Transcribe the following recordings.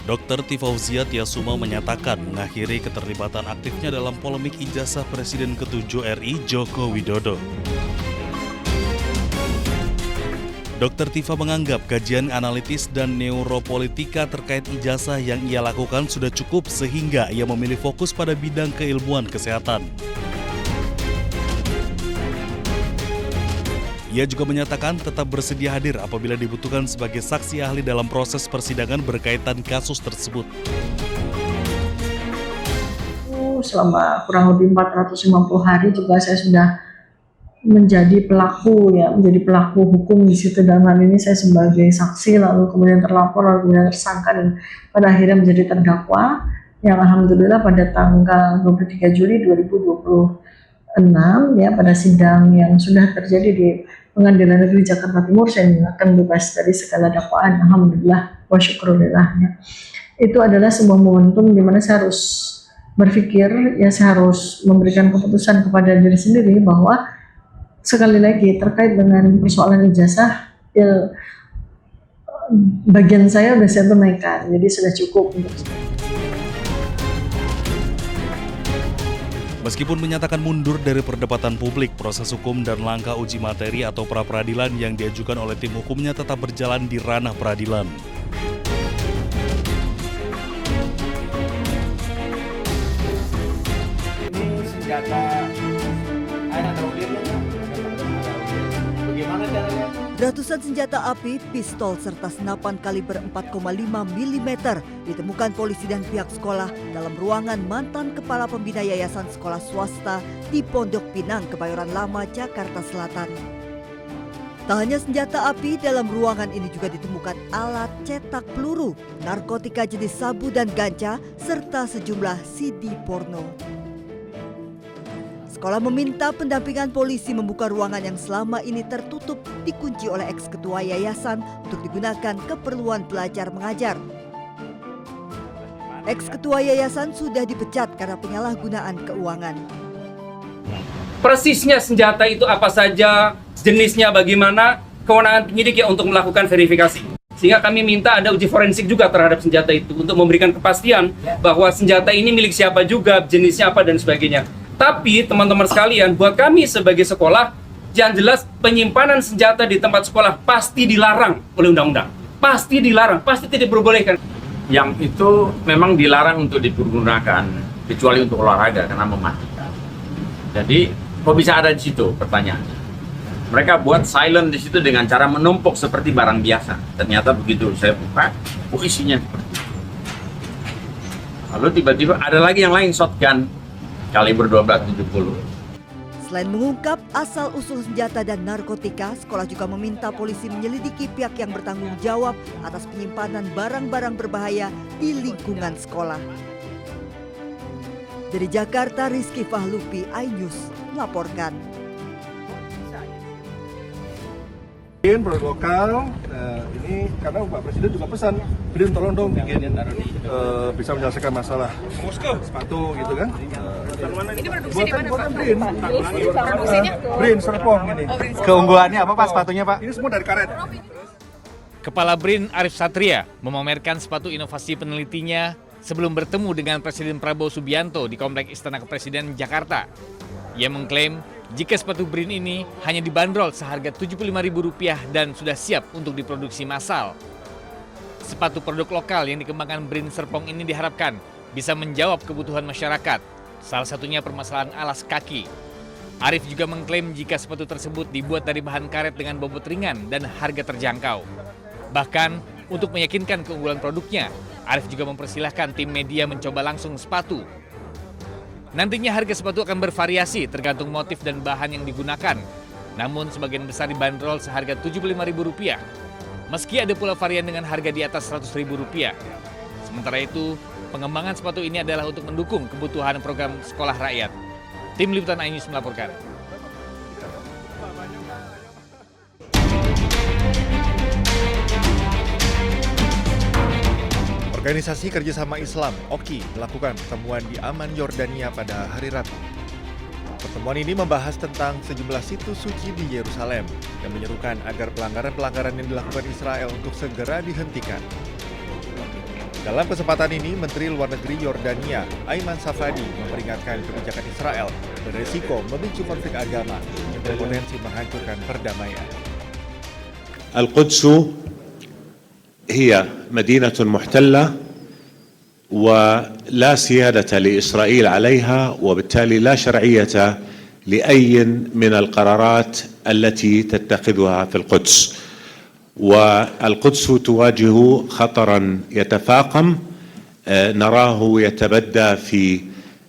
Dr. Tifauzia Tiasuma menyatakan mengakhiri keterlibatan aktifnya dalam polemik ijazah Presiden ke-7 RI Joko Widodo. Dr. Tifa menganggap kajian analitis dan neuropolitika terkait ijazah yang ia lakukan sudah cukup sehingga ia memilih fokus pada bidang keilmuan kesehatan. Ia juga menyatakan tetap bersedia hadir apabila dibutuhkan sebagai saksi ahli dalam proses persidangan berkaitan kasus tersebut. Selama kurang lebih 450 hari juga saya sudah menjadi pelaku hukum di situ. Dalam hal ini saya sebagai saksi, lalu kemudian terlapor, lalu kemudian tersangka, dan pada akhirnya menjadi terdakwa yang alhamdulillah pada tanggal 23 Juli 2026 pada sidang yang sudah terjadi di Pengadilan Negeri Jakarta Timur, saya akan bebas dari segala dakwaan, alhamdulillah wa syukurillah. Itu adalah sebuah momentum di mana saya harus berpikir, saya harus memberikan keputusan kepada diri sendiri bahwa sekali lagi terkait dengan persoalan ijazah, bagian saya sudah saya tunaikan, jadi sudah cukup untuk saya. Meskipun menyatakan mundur dari perdebatan publik, proses hukum dan langkah uji materi atau pra-peradilan yang diajukan oleh tim hukumnya tetap berjalan di ranah peradilan. Ini senjata anak tahu dia bagaimana caranya? Ratusan senjata api, pistol, serta senapan kaliber 4,5 mm ditemukan polisi dan pihak sekolah dalam ruangan mantan Kepala Pembina Yayasan Sekolah Swasta di Pondok Pinang, Kebayoran Lama, Jakarta Selatan. Tak hanya senjata api, dalam ruangan ini juga ditemukan alat cetak peluru, narkotika jenis sabu dan ganja, serta sejumlah CD porno. Sekolah meminta pendampingan polisi membuka ruangan yang selama ini tertutup dikunci oleh eks-ketua yayasan untuk digunakan keperluan belajar mengajar. Eks-ketua yayasan sudah dipecat karena penyalahgunaan keuangan. Persisnya senjata itu apa saja, jenisnya bagaimana, kewenangan penyidik ya untuk melakukan verifikasi. Sehingga kami minta ada uji forensik juga terhadap senjata itu untuk memberikan kepastian bahwa senjata ini milik siapa juga, jenisnya apa dan sebagainya. Tapi teman-teman sekalian, buat kami sebagai sekolah, yang jelas penyimpanan senjata di tempat sekolah pasti dilarang oleh undang-undang. Pasti dilarang, pasti tidak diperbolehkan. Yang itu memang dilarang untuk dipergunakan kecuali untuk olahraga karena mematikan. Jadi, kok bisa ada di situ? Pertanyaannya. Mereka buat silent di situ dengan cara menumpuk seperti barang biasa. Ternyata begitu saya buka, isinya seperti itu. Lalu tiba-tiba ada lagi yang lain, shotgun kaliber 1270. Selain mengungkap asal-usul senjata dan narkotika, sekolah juga meminta polisi menyelidiki pihak yang bertanggung jawab atas penyimpanan barang-barang berbahaya di lingkungan sekolah. Dari Jakarta, Rizky Fahlupi, iNews melaporkan. Produk lokal, ini karena Pak Presiden juga pesan, Brin tolong dong bikin bisa menyelesaikan masalah sepatu gitu kan. Ini produksi di mana Pak? Brin. Brin Serpong ini. Keunggulannya apa Pak sepatunya Pak? Ini semua dari karet. Kepala BRIN Arif Satria memamerkan sepatu inovasi penelitinya sebelum bertemu dengan Presiden Prabowo Subianto di Komplek Istana Kepresiden Jakarta. Ia mengklaim jika sepatu BRIN ini hanya dibanderol seharga Rp75.000 dan sudah siap untuk diproduksi massal. Sepatu produk lokal yang dikembangkan BRIN Serpong ini diharapkan bisa menjawab kebutuhan masyarakat, salah satunya permasalahan alas kaki. Arif juga mengklaim jika sepatu tersebut dibuat dari bahan karet dengan bobot ringan dan harga terjangkau. Bahkan, untuk meyakinkan keunggulan produknya, Arif juga mempersilahkan tim media mencoba langsung sepatu. Nantinya harga sepatu akan bervariasi tergantung motif dan bahan yang digunakan. Namun sebagian besar dibanderol seharga Rp75.000. Meski ada pula varian dengan harga di atas Rp100.000. Sementara itu, pengembangan sepatu ini adalah untuk mendukung kebutuhan program sekolah rakyat. Tim Liputan iNews melaporkan. Organisasi Kerjasama Islam, OKI, melakukan pertemuan di Amman, Yordania pada hari Rabu. Pertemuan ini membahas tentang sejumlah situs suci di Yerusalem dan menyerukan agar pelanggaran-pelanggaran yang dilakukan Israel untuk segera dihentikan. Dalam kesempatan ini, Menteri Luar Negeri Yordania, Ayman Safadi, memperingatkan kebijakan Israel beresiko memicu konflik agama yang berpotensi menghancurkan perdamaian. القدس هي مدينة محتلة ولا سيادة لإسرائيل عليها، وبالتالي لا شرعية لأي من القرارات التي تتخذها في القدس. والقدس تواجه خطرا يتفاقم نراه يتبدى في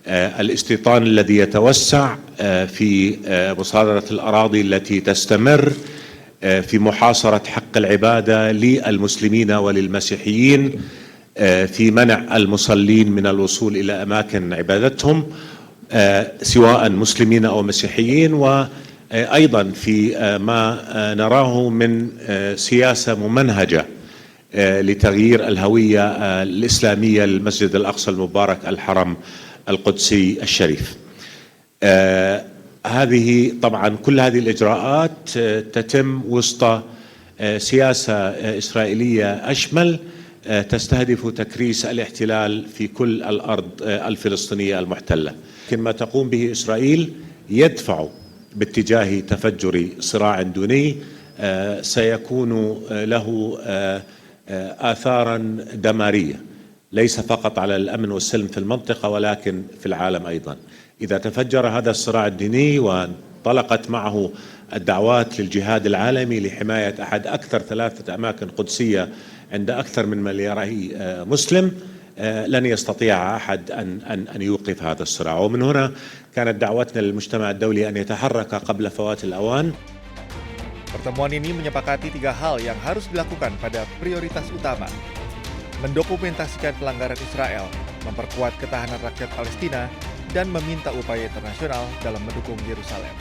الاستيطان الذي يتوسع في مصادرة الأراضي التي تستمر في محاصرة حق العبادة للمسلمين وللمسيحيين، في منع المصلين من الوصول إلى أماكن عبادتهم سواء مسلمين أو مسيحيين، وأيضا في ما نراه من سياسة ممنهجة لتغيير الهوية الإسلامية للمسجد الأقصى المبارك الحرم القدسي الشريف. هذه طبعا كل هذه الإجراءات تتم وسط سياسة إسرائيلية أشمل تستهدف تكريس الاحتلال في كل الأرض الفلسطينية المحتلة. لكن ما تقوم به إسرائيل يدفع باتجاه تفجر صراع دوني سيكون له آثارا دمارية ليس فقط على الأمن والسلم في المنطقة ولكن في العالم أيضا. إذا تفجر هذا الصراع الديني وانطلقت معه الدعوات للجهاد العالمي لحماية أحد أكثر 3 أماكن قدسية عند أكثر من ملياري مسلم، لن يستطيع أحد أن يوقف هذا الصراع. ومن هنا كانت دعوتنا للمجتمع الدولي أن يتحرك قبل فوات الأوان. Pertemuan ini menyepakati 3 hal yang harus dilakukan pada prioritas utama. Mendokumentasikan pelanggaran Israel, memperkuat ketahanan rakyat Palestina, dan meminta upaya internasional dalam mendukung Yerusalem.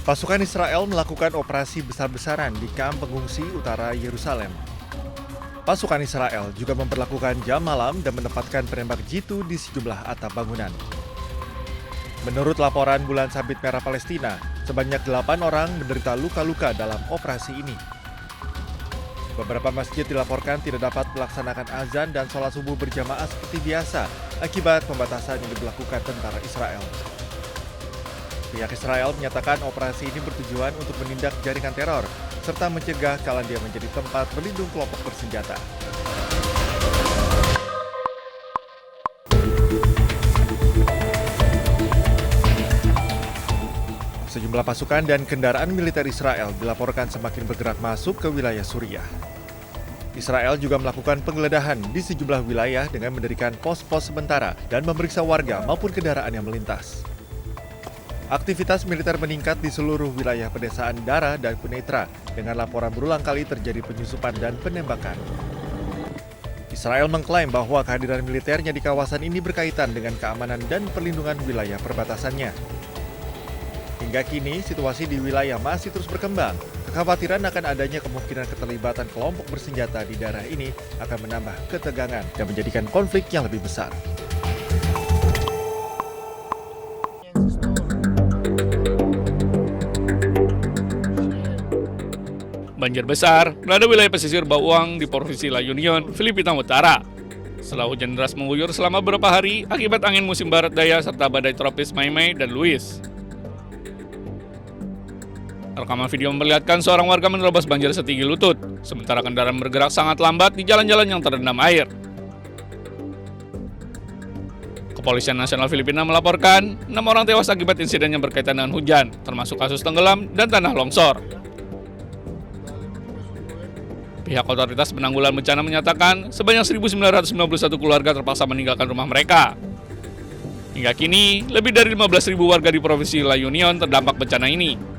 Pasukan Israel melakukan operasi besar-besaran di kamp pengungsi utara Yerusalem. Pasukan Israel juga memperlakukan jam malam dan menempatkan penembak jitu di sejumlah atap bangunan. Menurut laporan Bulan Sabit Merah Palestina, sebanyak 8 orang menderita luka-luka dalam operasi ini. Beberapa masjid dilaporkan tidak dapat melaksanakan azan dan sholat subuh berjamaah seperti biasa akibat pembatasan yang diberlakukan tentara Israel. Pihak Israel menyatakan operasi ini bertujuan untuk menindak jaringan teror serta mencegah Kalandia menjadi tempat berlindung kelompok bersenjata. Sejumlah pasukan dan kendaraan militer Israel dilaporkan semakin bergerak masuk ke wilayah Suriah. Israel juga melakukan penggeledahan di sejumlah wilayah dengan mendirikan pos-pos sementara dan memeriksa warga maupun kendaraan yang melintas. Aktivitas militer meningkat di seluruh wilayah pedesaan Dara dan Quneitra dengan laporan berulang kali terjadi penyusupan dan penembakan. Israel mengklaim bahwa kehadiran militernya di kawasan ini berkaitan dengan keamanan dan perlindungan wilayah perbatasannya. Hingga kini, situasi di wilayah masih terus berkembang. Kekhawatiran akan adanya kemungkinan keterlibatan kelompok bersenjata di daerah ini akan menambah ketegangan dan menjadikan konflik yang lebih besar. Banjir besar melanda wilayah pesisir Bawang di Provinsi La Union, Filipina Utara. Setelah hujan deras mengguyur selama beberapa hari akibat angin musim barat daya serta badai tropis Maymay dan Luis. Rekaman video memperlihatkan seorang warga menerobos banjir setinggi lutut, sementara kendaraan bergerak sangat lambat di jalan-jalan yang terendam air. Kepolisian Nasional Filipina melaporkan 6 orang tewas akibat insiden yang berkaitan dengan hujan, termasuk kasus tenggelam dan tanah longsor. Pihak otoritas penanggulangan bencana menyatakan sebanyak 1.991 keluarga terpaksa meninggalkan rumah mereka. Hingga kini, lebih dari 15.000 warga di Provinsi La Union terdampak bencana ini.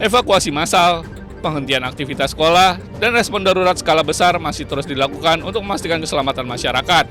Evakuasi massal, penghentian aktivitas sekolah, dan respon darurat skala besar masih terus dilakukan untuk memastikan keselamatan masyarakat.